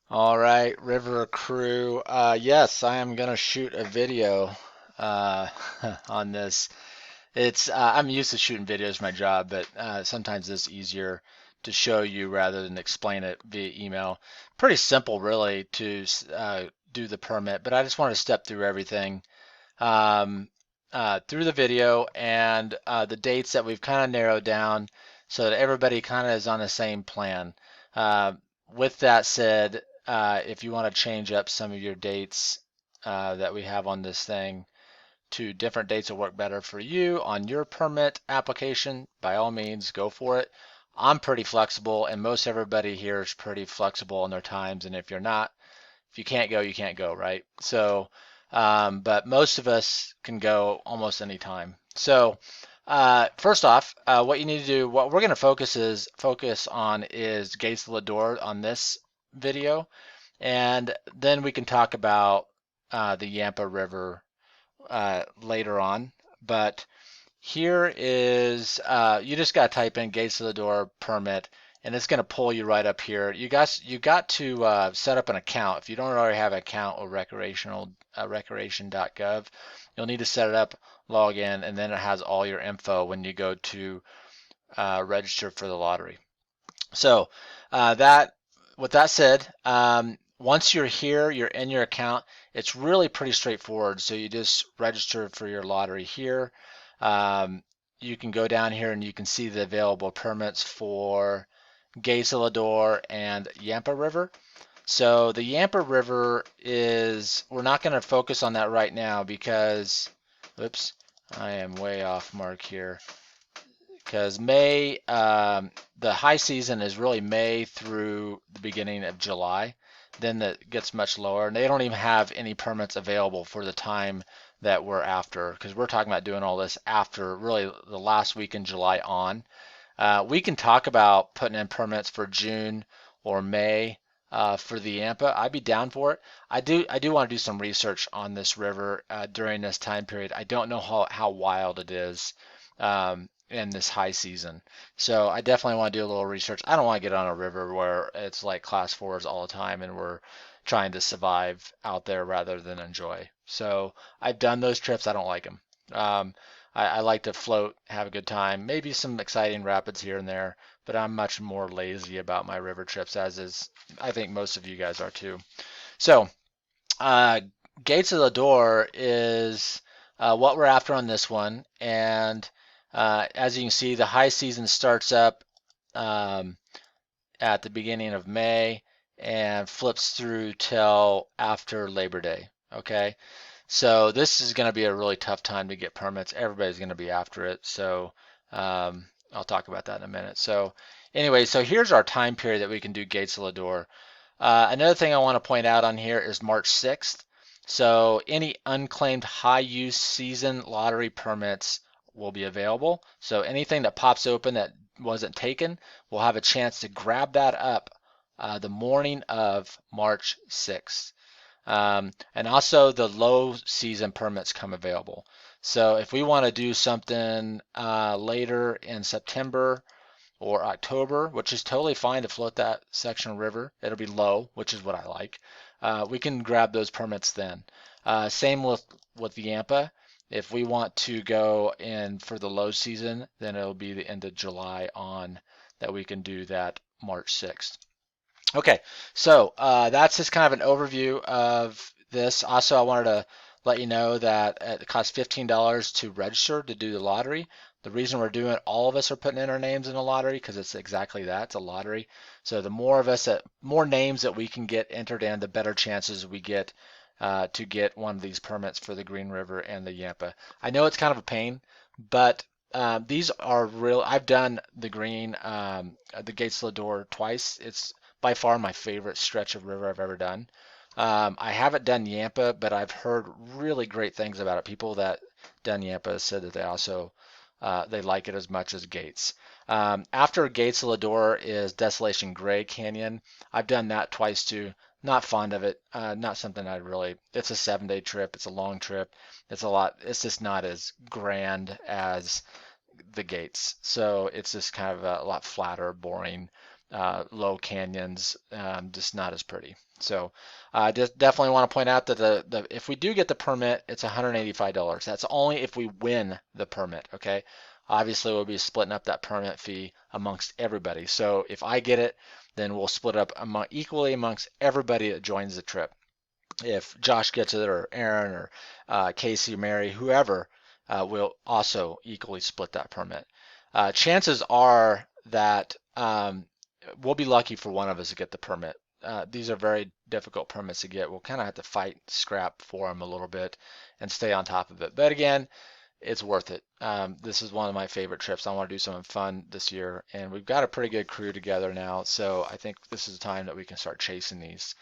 All right, River Crew. Yes, I am gonna shoot a video uh, on this. I'm used to shooting videos for my job, but sometimes it's easier to show you rather than explain it via email. Pretty simple, really, to do the permit, but I just want to step through everything through the video and the dates that we've kind of narrowed down so that everybody kind of is on the same plan. Uh, with that said, if you want to change up some of your dates that we have on this thing to different dates that work better for you on your permit application, by all means, go for it. I'm pretty flexible, and most everybody here is pretty flexible in their times. And if you're not, if you can't go, you can't go, right? So, but most of us can go almost any time. So, first off, what you need to do, what we're going to focus on is Gates of Lodore on this video, and then we can talk about the Yampa River later on. But here is, you just got to type in Gates of the Door permit, and it's going to pull you right up here. You got to set up an account. If you don't already have an account with recreation.gov, you'll need to set it up, log in, and then it has all your info when you go to register for the lottery. So that, with that said, once you're here, you're in your account. It's really pretty straightforward. So you just register for your lottery here. Um, you can go down here and you can see the available permits for Gazelidor and Yampa River. So the Yampa River is, we're not going to focus on that right now because, oops, I am way off mark here. Because May, the high season is really May through the beginning of July. Then it gets much lower, and they don't even have any permits available for the time that we're after, because we're talking about doing all this after really the last week in July on. We can talk about putting in permits for June or May for the Yampa. I'd be down for it. I do want to do some research on this river during this time period. I don't know how wild it is in this high season. So I definitely want to do a little research. I don't want to get on a river where it's like class fours all the time and we're trying to survive out there rather than enjoy. So I've done those trips. I don't like them. I like to float, have a good time, maybe some exciting rapids here and there, but I'm much more lazy about my river trips, as is I think most of you guys are too. So, uh, Gates of the Door is what we're after on this one, and as you can see, the high season starts up um, at the beginning of May and flips through till after Labor Day. Okay, so this is going to be a really tough time to get permits. Everybody's going to be after it. So I'll talk about that in a minute. So anyway, so here's our time period that we can do Gates of Lodore. Another thing I want to point out on here is March 6th. So any unclaimed high use season lottery permits will be available. So anything that pops open that wasn't taken, we'll have a chance to grab that up the morning of March 6th. And also the low season permits come available. So if we want to do something later in September or October, which is totally fine to float that section of river, it'll be low, which is what I like. We can grab those permits then. Same with the Yampa. If we want to go in for the low season, then it'll be the end of July on that we can do that March 6th. Okay, so that's just kind of an overview of this. Also, I wanted to let you know that it costs $15 to register to do the lottery. The reason we're doing it, all of us are putting in our names in the lottery because it's exactly that, it's a lottery. So the more of us that, more names that we can get entered in, the better chances we get to get one of these permits for the Green River and the Yampa. I know it's kind of a pain, but these are real. I've done the Green, the Gates Lodore twice. It's by far my favorite stretch of river I've ever done. I haven't done Yampa, but I've heard really great things about it. People that done Yampa said that they also they like it as much as Gates. After Gates of Lodore is Desolation Gray Canyon. I've done that twice too. Not fond of it. Not something I really. It's a 7 day trip. It's a long trip. It's a lot. It's just not as grand as the Gates. So it's just kind of a lot flatter, boring. low canyons, just not as pretty. So I definitely want to point out that if we do get the permit, it's $185. That's only if we win the permit, okay? Obviously, we'll be splitting up that permit fee amongst everybody. So if I get it, then we'll split up equally amongst everybody that joins the trip. If Josh gets it, or Aaron, or Casey, or Mary, whoever, will also equally split that permit. Chances are that we'll be lucky for one of us to get the permit. These are very difficult permits to get. We'll kind of have to fight, scrap for them a little bit and stay on top of it. But again, it's worth it. This is one of my favorite trips. I want to do something fun this year, and we've got a pretty good crew together now. So I think this is the time that we can start chasing these.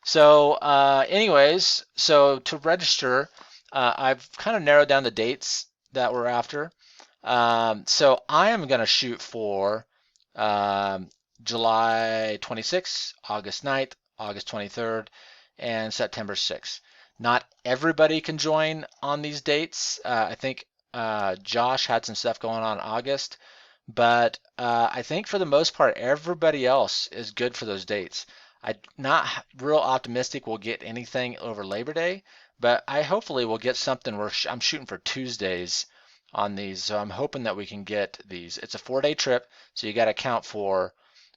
So anyways, so to register, I've kind of narrowed down the dates that we're after. So I am going to shoot for July 26th, August 9th, August 23rd, and September 6th. Not everybody can join on these dates. I think Josh had some stuff going on in August, but I think for the most part, everybody else is good for those dates. I'm not real optimistic we'll get anything over Labor Day, but I hopefully will get something. I'm shooting for Tuesdays on these, so I'm hoping that we can get these. It's a 4-day trip, so you got to count for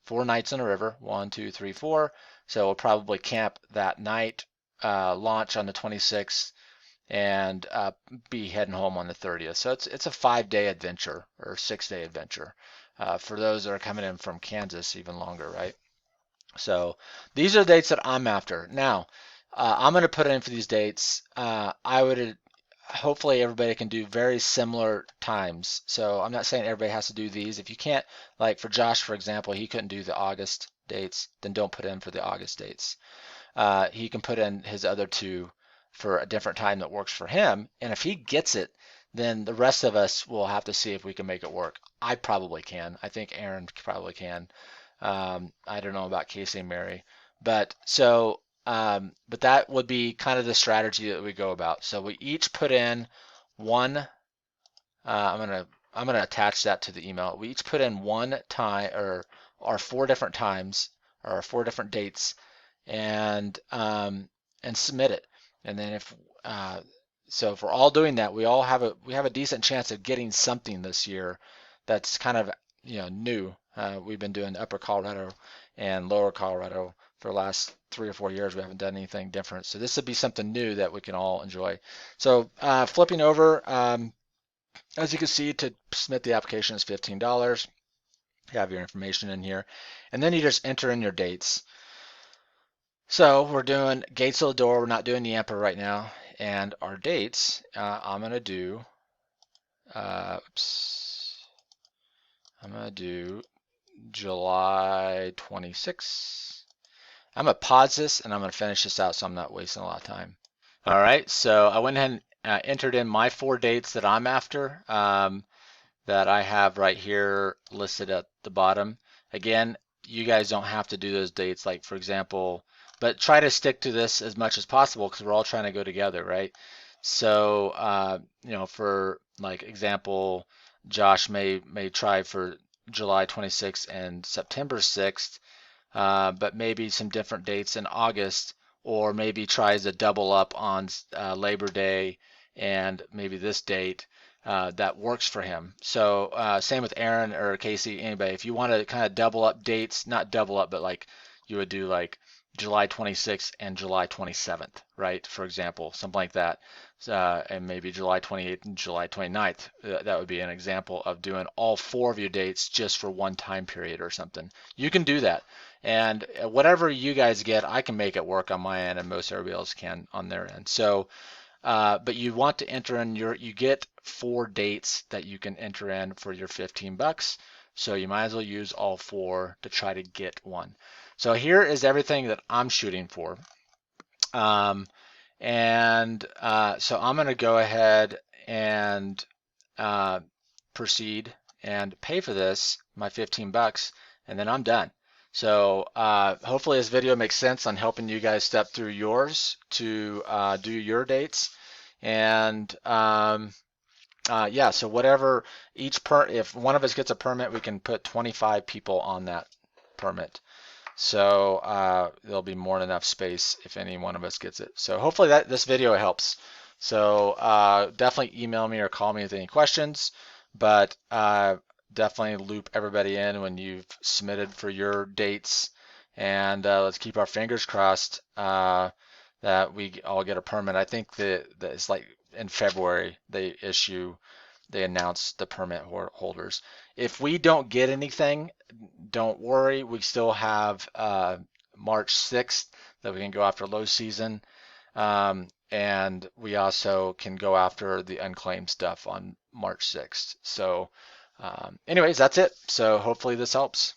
4 nights in the river. 1, 2, 3, 4. So we'll probably camp that night, launch on the 26th, and be heading home on the 30th. So it's a 5-day adventure, or 6-day adventure. For those that are coming in from Kansas, even longer, right? So these are the dates that I'm after. Now, I'm going to put in for these dates. I would hopefully everybody can do very similar times. So I'm not saying everybody has to do these. If you can't, like for Josh, for example, he couldn't do the August dates, then don't put in for the August dates. He can put in his other two for a different time that works for him. And if he gets it, then the rest of us will have to see if we can make it work. I probably can. I think Aaron probably can. I don't know about Casey and Mary, but so but that would be kind of the strategy that we go about. So we each put in one. I'm gonna attach that to the email. We each put in one time, or our 4 different times, or our 4 different dates, and submit it. And then so if we're all doing that, we have a decent chance of getting something this year that's kind of new. We've been doing Upper Colorado and Lower Colorado for the last 3 or 4 years. We haven't done anything different. So this would be something new that we can all enjoy. So flipping over, as you can see, to submit the application is $15. You have your information in here. And then you just enter in your dates. So we're doing Gates of Lodore. We're not doing Yampa right now. And our dates, I'm going to do, I'm going to do July 26th. I'm going to pause this and I'm going to finish this out so I'm not wasting a lot of time. All right, so I went ahead and entered in my 4 dates that I'm after, that I have right here listed at the bottom. Again, you guys don't have to do those dates, like for example, but try to stick to this as much as possible because we're all trying to go together, right? So, for like example, Josh may try for July 26th and September 6th, but maybe some different dates in August, or maybe tries to double up on Labor Day and maybe this date that works for him. So same with Aaron or Casey, anybody. If you want to kind of double up dates, not double up, but like you would do like July 26th and July 27th, right? For example, something like that. And maybe July 28th and July 29th. That would be an example of doing all 4 of your dates just for one time period or something. You can do that. And whatever you guys get, I can make it work on my end, and most everybody else can on their end. So, but you want to enter in you get 4 dates that you can enter in for your $15. So you might as well use all 4 to try to get one. So here is everything that I'm shooting for. So I'm going to go ahead and proceed and pay for this, my $15, and then I'm done. So hopefully this video makes sense on helping you guys step through yours to do your dates. And yeah, so whatever if one of us gets a permit, we can put 25 people on that permit. So there'll be more than enough space if any one of us gets it. So hopefully this video helps. So definitely email me or call me with any questions, but definitely loop everybody in when you've submitted for your dates, and let's keep our fingers crossed that we all get a permit. I think that it's like in February they announce the permit holders. If we don't get anything, don't worry. We still have March 6th that we can go after low season. And we also can go after the unclaimed stuff on March 6th. So anyways, that's it. So hopefully this helps.